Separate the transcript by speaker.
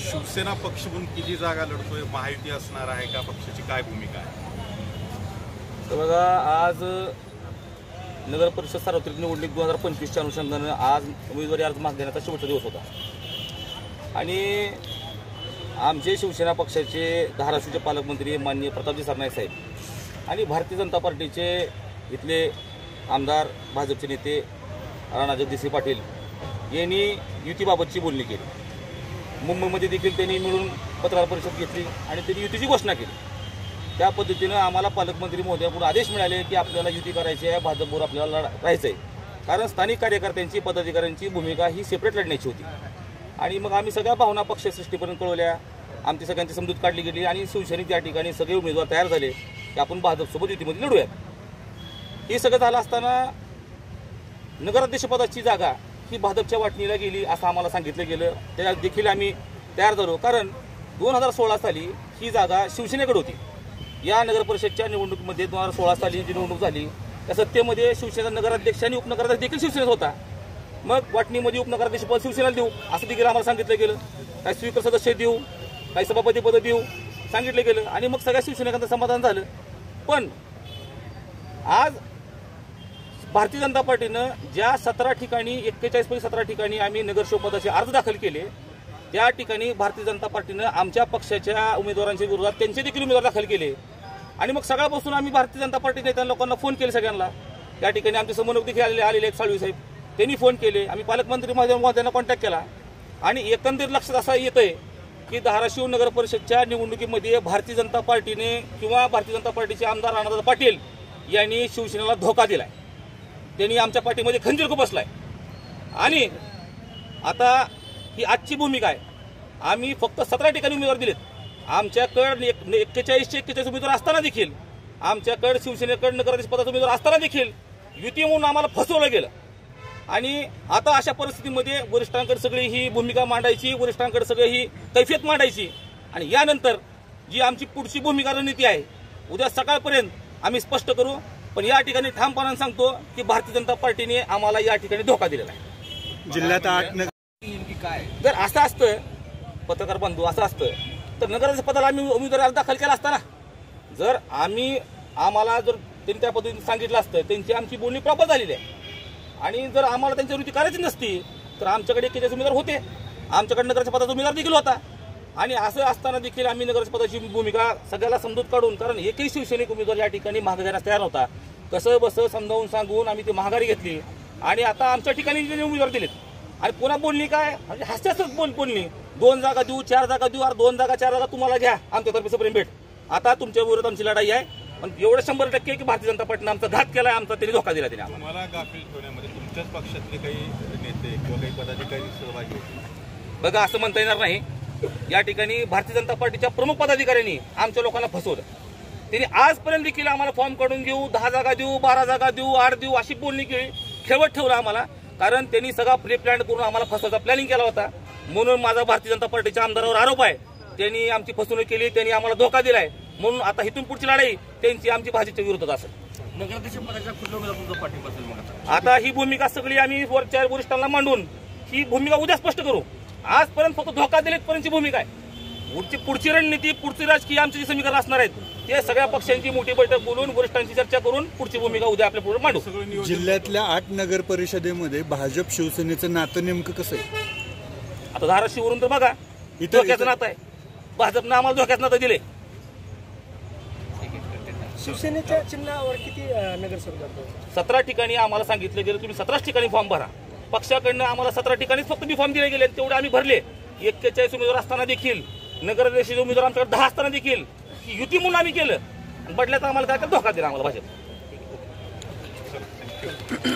Speaker 1: शिवसेना पक्ष म्हणून किती जागा लढतोय, महायुती असणार आहे का, पक्षाची काय भूमिका आहे?
Speaker 2: तर बघा, आज नगर परिषद सार्वत्रिक निवडणूक 2025च्या अनुषंगाने आज उमेदवारी अर्ज मागे घेण्याचा शेवटचा दिवस होता आणि आमचे शिवसेना पक्षाचे धाराशिवचे पालकमंत्री माननीय प्रतापजी सरनाईक साहेब आणि भारतीय जनता पार्टीचे इथले आमदार भाजपचे नेते राणा जगदीश पाटील यांनी युतीबाबतची बोलणी केली। मुंबईमध्ये देखील त्यांनी मिळून पत्रकार परिषद घेतली आणि त्यांनी युतीची घोषणा केली। त्या पद्धतीनं आम्हाला पालकमंत्री महोदयाकडून आदेश मिळाले की आपल्याला युती करायची आहे, भाजपवर आपल्याला राहायचं आहे, कारण स्थानिक कार्यकर्त्यांची पदाधिकाऱ्यांची भूमिका ही सेपरेट लढण्याची होती। आणि मग आम्ही सगळ्या भावना पक्षसृष्टीपर्यंत कळवल्या, आमची सगळ्यांची समजूत काढली गेली आणि शिवसेनेत त्या ठिकाणी सगळे उमेदवार तयार झाले की आपण भाजपसोबत युतीमध्ये लढूयात। हे सगळं झालं असताना नगराध्यक्षपदाची जागा ही भाजपच्या वाटणीला गेली असं आम्हाला सांगितलं गेलं। त्या देखील आम्ही तयार झालो, कारण 2016 साली ही जागा शिवसेनेकडे होती। या नगरपरिषदच्या निवडणुकीमध्ये 2016 साली जी निवडणूक झाली त्या सत्तेमध्ये शिवसेना नगराध्यक्ष आणि उपनगराध्यक्ष देखील शिवसेनेत होता। मग वाटणीमध्ये उपनगराध्यक्ष पद शिवसेनेला देऊ असं देखील आम्हाला सांगितलं गेलं, काही स्वीकार सदस्य देऊ, काही सभापती पद देऊ सांगितलं गेलं आणि मग सगळ्या शिवसैनिकांचं समाधान झालं। पण आज भारतीय जनता पार्टीनं ज्या 17 ठिकाणी 41 पैकी 17 ठिकाणी आम्ही नगरसेवक पदाचे अर्ज दाखल केले, त्या ठिकाणी भारतीय जनता पार्टीनं आमच्या पक्षाच्या उमेदवारांच्या विरोधात त्यांचे देखील उमेदवार दाखल केले। आणि मग सगळ्यापासून आम्ही भारतीय जनता पार्टी नेत्यांना लोकांना फोन केले, सगळ्यांना त्या ठिकाणी आमचे समन्वयक देखील आलेले आहेत साळवी साहेब, त्यांनी फोन केले, आम्ही पालकमंत्री महोदयांना कॉन्टॅक्ट केला आणि एकंदरीत लक्षात असं येतंय की धाराशिव नगर परिषदच्या निवडणुकीमध्ये भारतीय जनता पार्टीने किंवा भारतीय जनता पार्टीचे आमदार राणादादा पाटील यांनी शिवसेनेला धोका दिलाय, त्यांनी आमच्या पार्टीमध्ये खंजीर बसलाय। आणि आता ही आजची भूमिका आहे, आम्ही फक्त 17 ठिकाणी उमेदवार दिलेत। आमच्याकडे 41 उमेदवार असताना देखील, आमच्याकडे शिवसेनेकडे नगराध्यक्ष पदाचा उमेदवार असताना देखील युती म्हणून आम्हाला फसवलं गेलं। आणि आता अशा परिस्थितीमध्ये वरिष्ठांकडे सगळी ही भूमिका मांडायची, वरिष्ठांकडे सगळी ही कैफियत मांडायची आणि यानंतर जी आमची पुढची भूमिका रणनीती आहे उद्या सकाळपर्यंत आम्ही स्पष्ट करू। पण या ठिकाणी ठामपणाने सांगतो की भारतीय जनता पार्टीने आम्हाला या ठिकाणी धोका दिलेला आहे।
Speaker 1: जिल्ह्यात 8
Speaker 2: काय जर असं असतं पत्रकार बंधू, असं असतं तर नगराध्यक्ष पदाला आम्ही उमेदवारी अर्ज दाखल केला असता ना। जर आम्हाला जर त्यांनी त्या पद्धतीने सांगितलं असतं, त्यांची आमची बोलणी प्रॉपर झालेली आहे आणि जर आम्हाला त्यांची वृत्ती करायची नसती तर आमच्याकडे 41 उमेदवार होते, आमच्याकडे नगराध्यक्ष पदाचा उमेदवार देखील होता। आणि असं असताना देखील आम्ही नगराध्यक्ष पदाची भूमिका सगळ्याला समजूत काढून, कारण एकही शिवसैनिक उमेदवार या ठिकाणी मागे घेण्यास तयार होता, कसं बसं समजावून सांगून आम्ही ती माघारी घेतली आणि आता आमच्या ठिकाणी उमेदवार दिलेत। आणि पुन्हा बोलणी काय म्हणजे हास्यास्पद बोलणी, 2 जागा देऊ, 4 जागा देऊ, 2 जागा 4 जागा तुम्हाला घ्या, आमच्यातर्फे सप्रेम भेट। आता तुमच्या विरोधात आमची लढाई आहे, पण एवढं 100% की भारतीय जनता पार्टीने आमचा घात केलाय, आमचा त्यांनी धोका दिला। त्यांनी
Speaker 1: आम्हाला गाफील ठेवण्यामध्ये तुमच्याच पक्षातले काही नेते किंवा काही पदाधिकारी सहभागी होते?
Speaker 2: बघा, असं म्हणता येणार नाही। या ठिकाणी भारतीय जनता पार्टीच्या प्रमुख पदाधिकाऱ्यांनी आमच्या लोकांना फसवलं। त्यांनी आजपर्यंत देखील आम्हाला फॉर्म काढून घेऊ, 10 जागा देऊ, 12 जागा देऊ, 8 देऊ अशी बोलणी केली, खेळवत ठेवलं आम्हाला, कारण त्यांनी सगळा प्री प्लॅन करून आम्हाला फसवायचा प्लॅनिंग केला होता। म्हणून माझा भारतीय जनता पार्टीच्या आमदारावर आरोप आहे, त्यांनी आमची फसवणूक केली, त्यांनी आम्हाला धोका दिलाय। म्हणून आता इथून पुढची लढाई त्यांची आमची भाजपच्या विरोधात असेल।
Speaker 3: नगराध्यक्ष पदाच्या कुठल्या उमेदवाराचा पाठिंबा असेल? मग
Speaker 2: आता ही भूमिका सगळी आम्ही वरच्या वरिष्ठांना मांडून ही भूमिका उद्या स्पष्ट करू। आजपर्यंत फक्त धोका दिलेतपर्यंतची भूमिका आहे, पुढची रणनीती, पुढची राजकीय आमची जी समीकरण असणार आहेत ते सगळ्या पक्षांची मोठी बैठक बोलून वरिष्ठांची चर्चा करून पुढची भूमिका उद्या आपल्या पुढे मांडू।
Speaker 1: जिल्ह्यातल्या 8 नगर परिषदेमध्ये भाजप शिवसेनेचं नातं नेमकं कसं आहे?
Speaker 2: आता धाराशिववरून तर बघा, धोक्याचं नातं आहे, भाजपनं आम्हाला धोक्याचं नातं दिले।
Speaker 3: शिवसेनेच्या चिन्हावर किती नगरसेवक?
Speaker 2: 17 ठिकाणी आम्हाला सांगितलं गेलं तुम्ही 17 ठिकाणी फॉर्म भरा। पक्षाकडनं आम्हाला 17 ठिकाणीच फक्त फॉर्म दिले गेले, तेवढे आम्ही भरले। 41 उमेदवार असताना देखील, नगराध्यक्ष उमेदवार आमच्याकडे 10 असताना देखील युती म्हणून आम्ही केलं, बदल्यात आम्हाला काय धोका दिला आम्हाला भाजप।